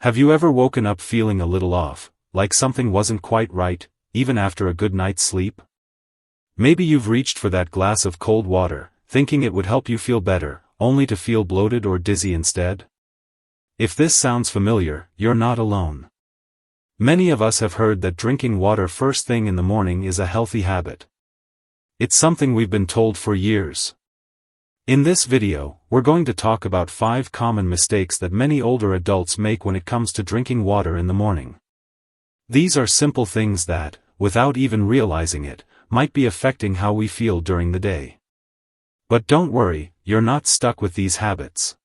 Have you ever woken up feeling a little off, like something wasn't quite right, even after a good night's sleep? Maybe you've reached for that glass of cold water, thinking it would help you feel better, only to feel bloated or dizzy instead? If this sounds familiar, you're not alone. Many of us have heard that drinking water first thing in the morning is a healthy habit. It's something we've been told for years. In this video, we're going to talk about 5 common mistakes that many older adults make when it comes to drinking water in the morning. These are simple things that, without even realizing it, might be affecting how we feel during the day. But don't worry, you're not stuck with these habits.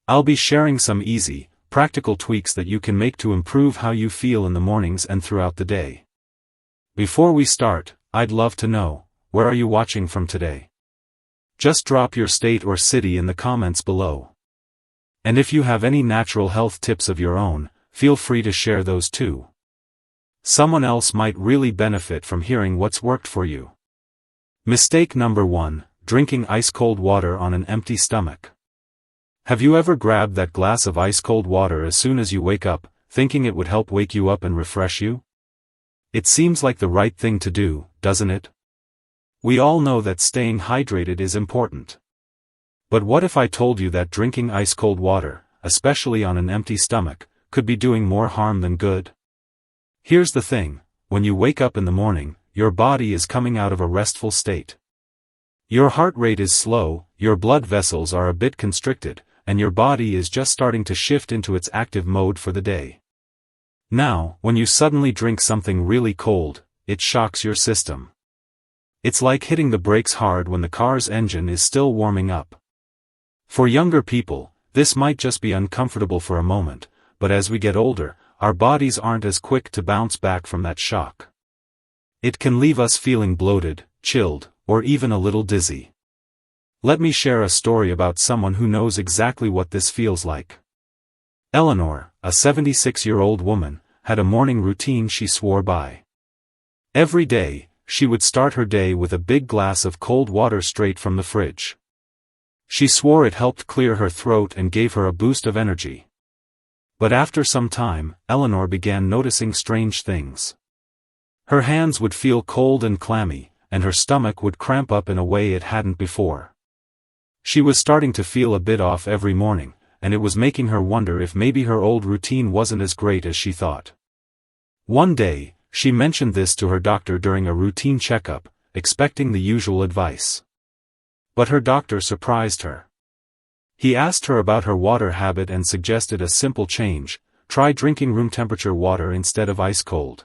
I'll be sharing some easy, practical tweaks that you can make to improve how you feel in the mornings and throughout the day. Before we start, I'd love to know, where are you watching from today? Just drop your state or city in the comments below. And if you have any natural health tips of your own, feel free to share those too. Someone else might really benefit from hearing what's worked for you. Mistake number 1, drinking ice-cold water on an empty stomach. Have you ever grabbed that glass of ice-cold water as soon as you wake up, thinking it would help wake you up and refresh you? It seems like the right thing to do, doesn't it? We all know that staying hydrated is important. But what if I told you that drinking ice-cold water, especially on an empty stomach, could be doing more harm than good? Here's the thing, when you wake up in the morning, your body is coming out of a restful state. Your heart rate is slow, your blood vessels are a bit constricted, and your body is just starting to shift into its active mode for the day. Now, when you suddenly drink something really cold, it shocks your system. It's like hitting the brakes hard when the car's engine is still warming up. For younger people, this might just be uncomfortable for a moment, but as we get older, our bodies aren't as quick to bounce back from that shock. It can leave us feeling bloated, chilled, or even a little dizzy. Let me share a story about someone who knows exactly what this feels like. Eleanor, a 76-year-old woman, had a morning routine she swore by. Every day, she would start her day with a big glass of cold water straight from the fridge. She swore it helped clear her throat and gave her a boost of energy. But after some time, Eleanor began noticing strange things. Her hands would feel cold and clammy, and her stomach would cramp up in a way it hadn't before. She was starting to feel a bit off every morning, and it was making her wonder if maybe her old routine wasn't as great as she thought. One day, she mentioned this to her doctor during a routine checkup, expecting the usual advice. But her doctor surprised her. He asked her about her water habit and suggested a simple change: try drinking room temperature water instead of ice cold.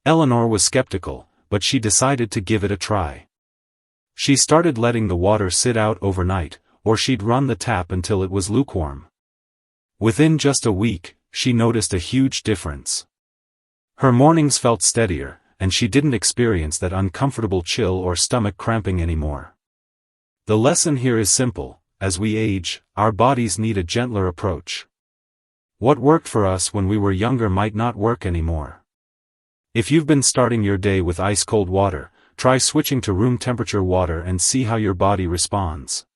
Eleanor was skeptical, but she decided to give it a try. She started letting the water sit out overnight, or she'd run the tap until it was lukewarm. Within just a week, she noticed a huge difference. Her mornings felt steadier, and she didn't experience that uncomfortable chill or stomach cramping anymore. The lesson here is simple: as we age, our bodies need a gentler approach. What worked for us when we were younger might not work anymore. If you've been starting your day with ice-cold water, try switching to room temperature water and see how your body responds.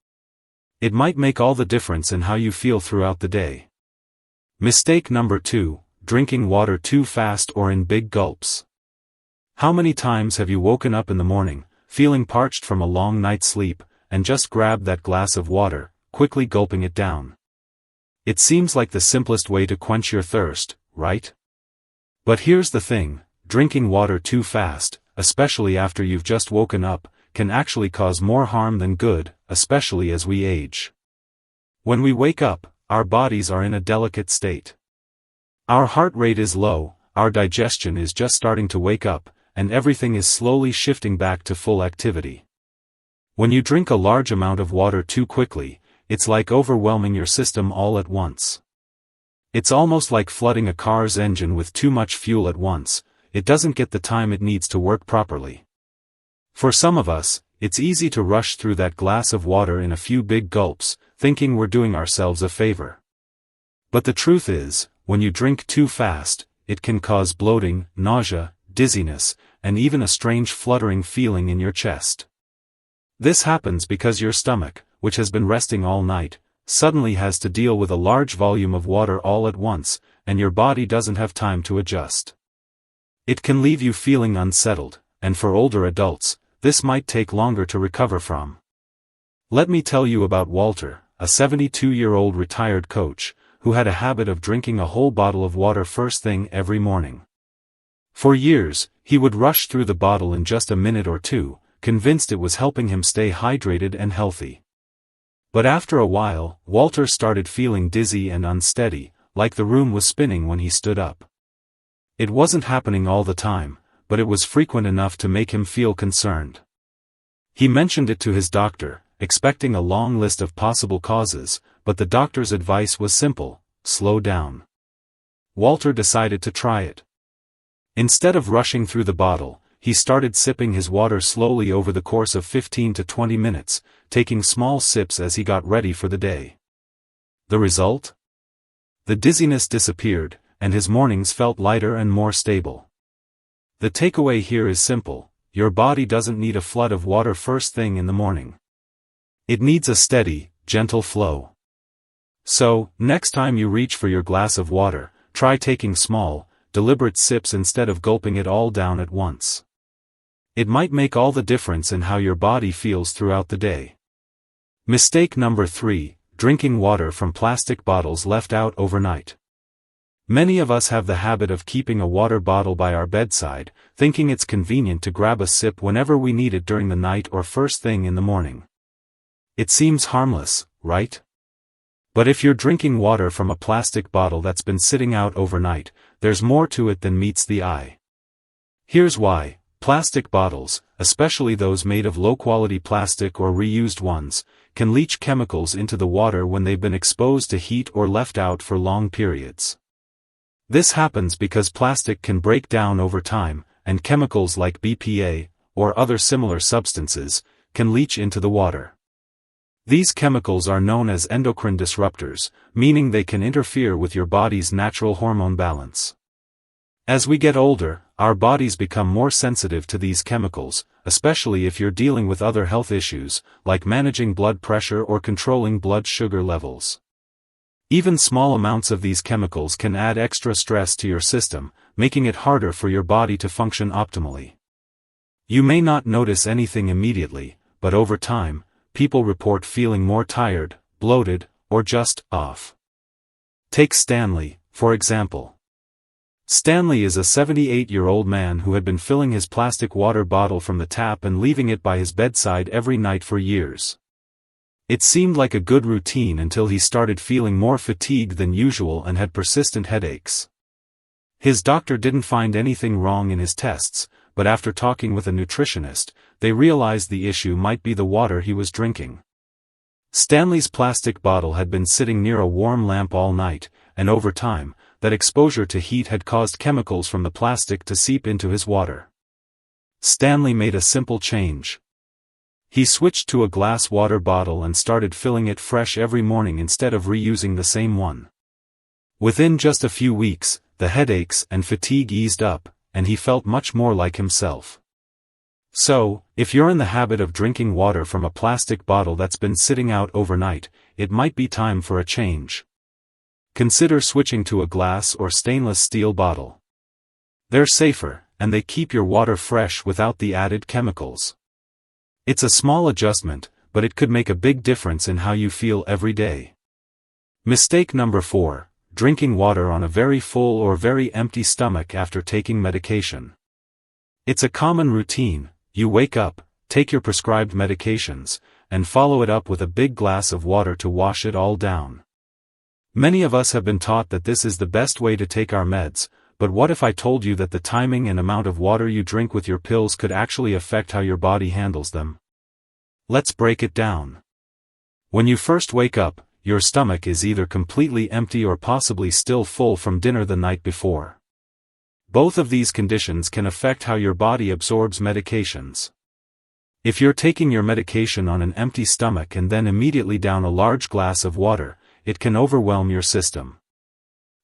It might make all the difference in how you feel throughout the day. Mistake number 2, drinking water too fast or in big gulps. How many times have you woken up in the morning, feeling parched from a long night's sleep, and just grabbed that glass of water, quickly gulping it down? It seems like the simplest way to quench your thirst, right? But here's the thing, drinking water too fast, especially after you've just woken up, can actually cause more harm than good, especially as we age. When we wake up, our bodies are in a delicate state. Our heart rate is low, our digestion is just starting to wake up, and everything is slowly shifting back to full activity. When you drink a large amount of water too quickly, it's like overwhelming your system all at once. It's almost like flooding a car's engine with too much fuel at once. It doesn't get the time it needs to work properly. For some of us, it's easy to rush through that glass of water in a few big gulps, thinking we're doing ourselves a favor. But the truth is, when you drink too fast, it can cause bloating, nausea, dizziness, and even a strange fluttering feeling in your chest. This happens because your stomach, which has been resting all night, suddenly has to deal with a large volume of water all at once, and your body doesn't have time to adjust. It can leave you feeling unsettled, and for older adults, this might take longer to recover from. Let me tell you about Walter, a 72-year-old retired coach, who had a habit of drinking a whole bottle of water first thing every morning. For years, he would rush through the bottle in just a minute or two, convinced it was helping him stay hydrated and healthy. But after a while, Walter started feeling dizzy and unsteady, like the room was spinning when he stood up. It wasn't happening all the time, but it was frequent enough to make him feel concerned. He mentioned it to his doctor, expecting a long list of possible causes, but the doctor's advice was simple: slow down. Walter decided to try it. Instead of rushing through the bottle, he started sipping his water slowly over the course of 15 to 20 minutes, taking small sips as he got ready for the day. The result? The dizziness disappeared, and his mornings felt lighter and more stable. The takeaway here is simple: your body doesn't need a flood of water first thing in the morning. It needs a steady, gentle flow. So, next time you reach for your glass of water, try taking small, deliberate sips instead of gulping it all down at once. It might make all the difference in how your body feels throughout the day. Mistake number 3: drinking water from plastic bottles left out overnight. Many of us have the habit of keeping a water bottle by our bedside, thinking it's convenient to grab a sip whenever we need it during the night or first thing in the morning. It seems harmless, right? But if you're drinking water from a plastic bottle that's been sitting out overnight, there's more to it than meets the eye. Here's why: plastic bottles, especially those made of low-quality plastic or reused ones, can leach chemicals into the water when they've been exposed to heat or left out for long periods. This happens because plastic can break down over time, and chemicals like BPA, or other similar substances, can leach into the water. These chemicals are known as endocrine disruptors, meaning they can interfere with your body's natural hormone balance. As we get older, our bodies become more sensitive to these chemicals, especially if you're dealing with other health issues, like managing blood pressure or controlling blood sugar levels. Even small amounts of these chemicals can add extra stress to your system, making it harder for your body to function optimally. You may not notice anything immediately, but over time, people report feeling more tired, bloated, or just off. Take Stanley, for example. Stanley is a 78-year-old man who had been filling his plastic water bottle from the tap and leaving it by his bedside every night for years. It seemed like a good routine until he started feeling more fatigued than usual and had persistent headaches. His doctor didn't find anything wrong in his tests, but after talking with a nutritionist, they realized the issue might be the water he was drinking. Stanley's plastic bottle had been sitting near a warm lamp all night, and over time, that exposure to heat had caused chemicals from the plastic to seep into his water. Stanley made a simple change. He switched to a glass water bottle and started filling it fresh every morning instead of reusing the same one. Within just a few weeks, the headaches and fatigue eased up, and he felt much more like himself. So, if you're in the habit of drinking water from a plastic bottle that's been sitting out overnight, it might be time for a change. Consider switching to a glass or stainless steel bottle. They're safer, and they keep your water fresh without the added chemicals. It's a small adjustment, but it could make a big difference in how you feel every day. Mistake number 4: drinking water on a very full or very empty stomach after taking medication. It's a common routine: you wake up, take your prescribed medications, and follow it up with a big glass of water to wash it all down. Many of us have been taught that this is the best way to take our meds, but what if I told you that the timing and amount of water you drink with your pills could actually affect how your body handles them? Let's break it down. When you first wake up, your stomach is either completely empty or possibly still full from dinner the night before. Both of these conditions can affect how your body absorbs medications. If you're taking your medication on an empty stomach and then immediately down a large glass of water, it can overwhelm your system.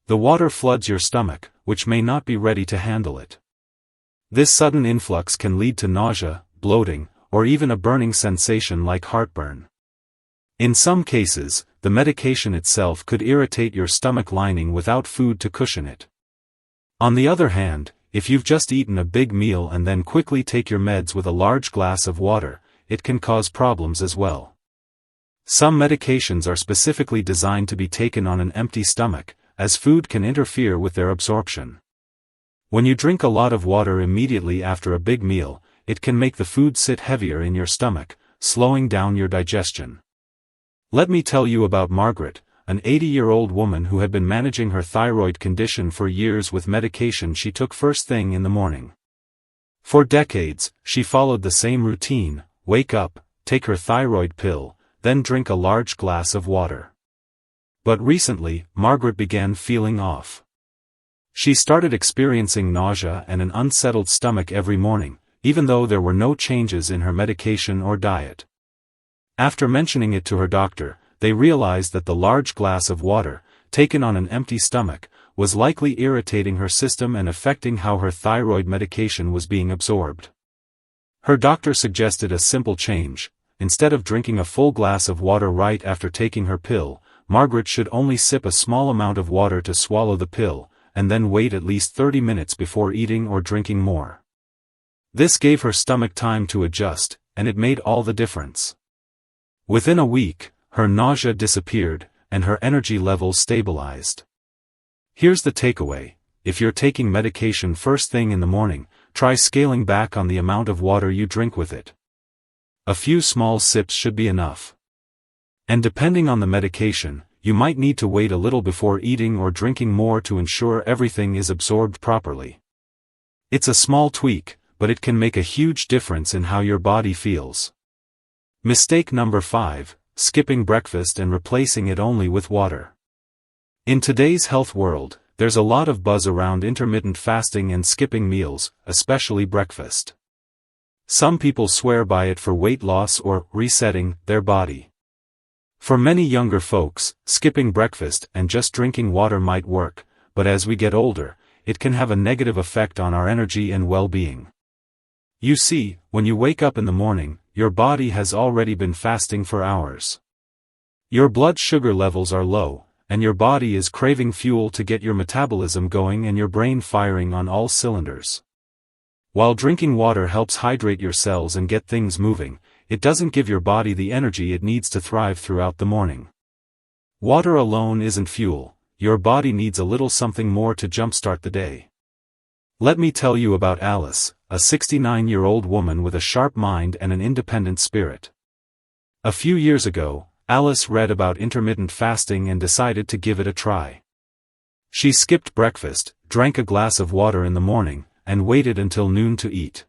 The water floods your stomach, which may not be ready to handle it. This sudden influx can lead to nausea, bloating, or even a burning sensation like heartburn. In some cases, the medication itself could irritate your stomach lining without food to cushion it. On the other hand, if you've just eaten a big meal and then quickly take your meds with a large glass of water, it can cause problems as well. Some medications are specifically designed to be taken on an empty stomach, as food can interfere with their absorption. When you drink a lot of water immediately after a big meal, it can make the food sit heavier in your stomach, slowing down your digestion. Let me tell you about Margaret, an 80-year-old woman who had been managing her thyroid condition for years with medication she took first thing in the morning. For decades, she followed the same routine: wake up, take her thyroid pill, then drink a large glass of water. But recently, Margaret began feeling off. She started experiencing nausea and an unsettled stomach every morning, even though there were no changes in her medication or diet. After mentioning it to her doctor, they realized that the large glass of water, taken on an empty stomach, was likely irritating her system and affecting how her thyroid medication was being absorbed. Her doctor suggested a simple change: instead of drinking a full glass of water right after taking her pill, Margaret should only sip a small amount of water to swallow the pill, and then wait at least 30 minutes before eating or drinking more. This gave her stomach time to adjust, and it made all the difference. Within a week, her nausea disappeared, and her energy levels stabilized. Here's the takeaway: if you're taking medication first thing in the morning, try scaling back on the amount of water you drink with it. A few small sips should be enough. And depending on the medication, you might need to wait a little before eating or drinking more to ensure everything is absorbed properly. It's a small tweak, but it can make a huge difference in how your body feels. Mistake number 5: skipping breakfast and replacing it only with water. In today's health world, there's a lot of buzz around intermittent fasting and skipping meals, especially breakfast. Some people swear by it for weight loss or resetting their body. For many younger folks, skipping breakfast and just drinking water might work, but as we get older, it can have a negative effect on our energy and well-being. You see, when you wake up in the morning, your body has already been fasting for hours. Your blood sugar levels are low, and your body is craving fuel to get your metabolism going and your brain firing on all cylinders. While drinking water helps hydrate your cells and get things moving, it doesn't give your body the energy it needs to thrive throughout the morning. Water alone isn't fuel; your body needs a little something more to jumpstart the day. Let me tell you about Alice, a 69-year-old woman with a sharp mind and an independent spirit. A few years ago, Alice read about intermittent fasting and decided to give it a try. She skipped breakfast, drank a glass of water in the morning, and waited until noon to eat.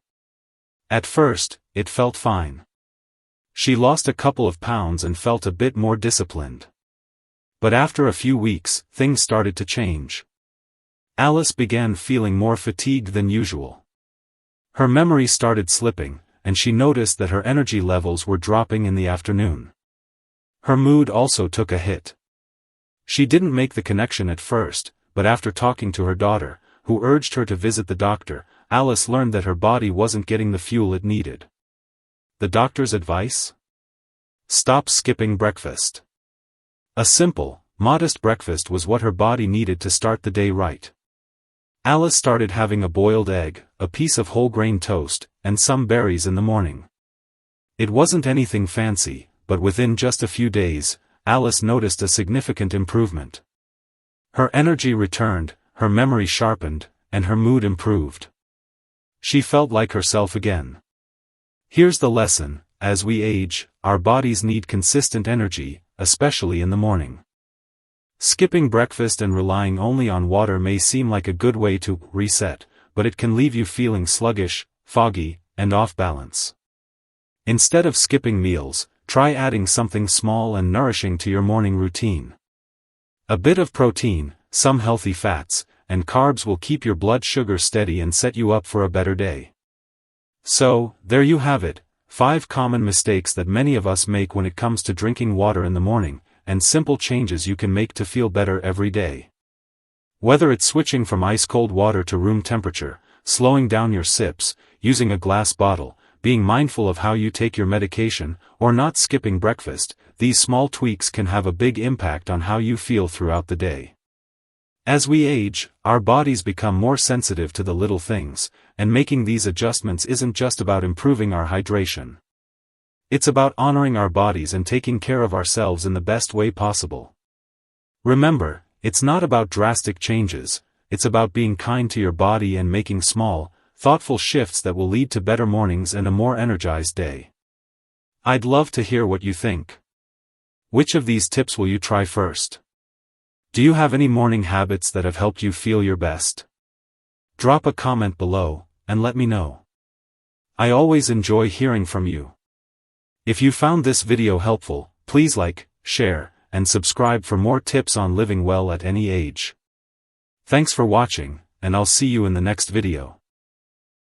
At first, it felt fine. She lost a couple of pounds and felt a bit more disciplined. But after a few weeks, things started to change. Alice began feeling more fatigued than usual. Her memory started slipping, and she noticed that her energy levels were dropping in the afternoon. Her mood also took a hit. She didn't make the connection at first, but after talking to her daughter, who urged her to visit the doctor, Alice learned that her body wasn't getting the fuel it needed. The doctor's advice? Stop skipping breakfast. A simple, modest breakfast was what her body needed to start the day right. Alice started having a boiled egg, a piece of whole grain toast, and some berries in the morning. It wasn't anything fancy, but within just a few days, Alice noticed a significant improvement. Her energy returned, her memory sharpened, and her mood improved. She felt like herself again. Here's the lesson: as we age, our bodies need consistent energy, especially in the morning. Skipping breakfast and relying only on water may seem like a good way to reset, but it can leave you feeling sluggish, foggy, and off balance. Instead of skipping meals, try adding something small and nourishing to your morning routine. A bit of protein, some healthy fats, and carbs will keep your blood sugar steady and set you up for a better day. So, there you have it, 5 common mistakes that many of us make when it comes to drinking water in the morning, and simple changes you can make to feel better every day. Whether it's switching from ice-cold water to room temperature, slowing down your sips, using a glass bottle, being mindful of how you take your medication, or not skipping breakfast, these small tweaks can have a big impact on how you feel throughout the day. As we age, our bodies become more sensitive to the little things, and making these adjustments isn't just about improving our hydration. It's about honoring our bodies and taking care of ourselves in the best way possible. Remember, it's not about drastic changes, it's about being kind to your body and making small, thoughtful shifts that will lead to better mornings and a more energized day. I'd love to hear what you think. Which of these tips will you try first? Do you have any morning habits that have helped you feel your best? Drop a comment below, and let me know. I always enjoy hearing from you. If you found this video helpful, please like, share, and subscribe for more tips on living well at any age. Thanks for watching, and I'll see you in the next video.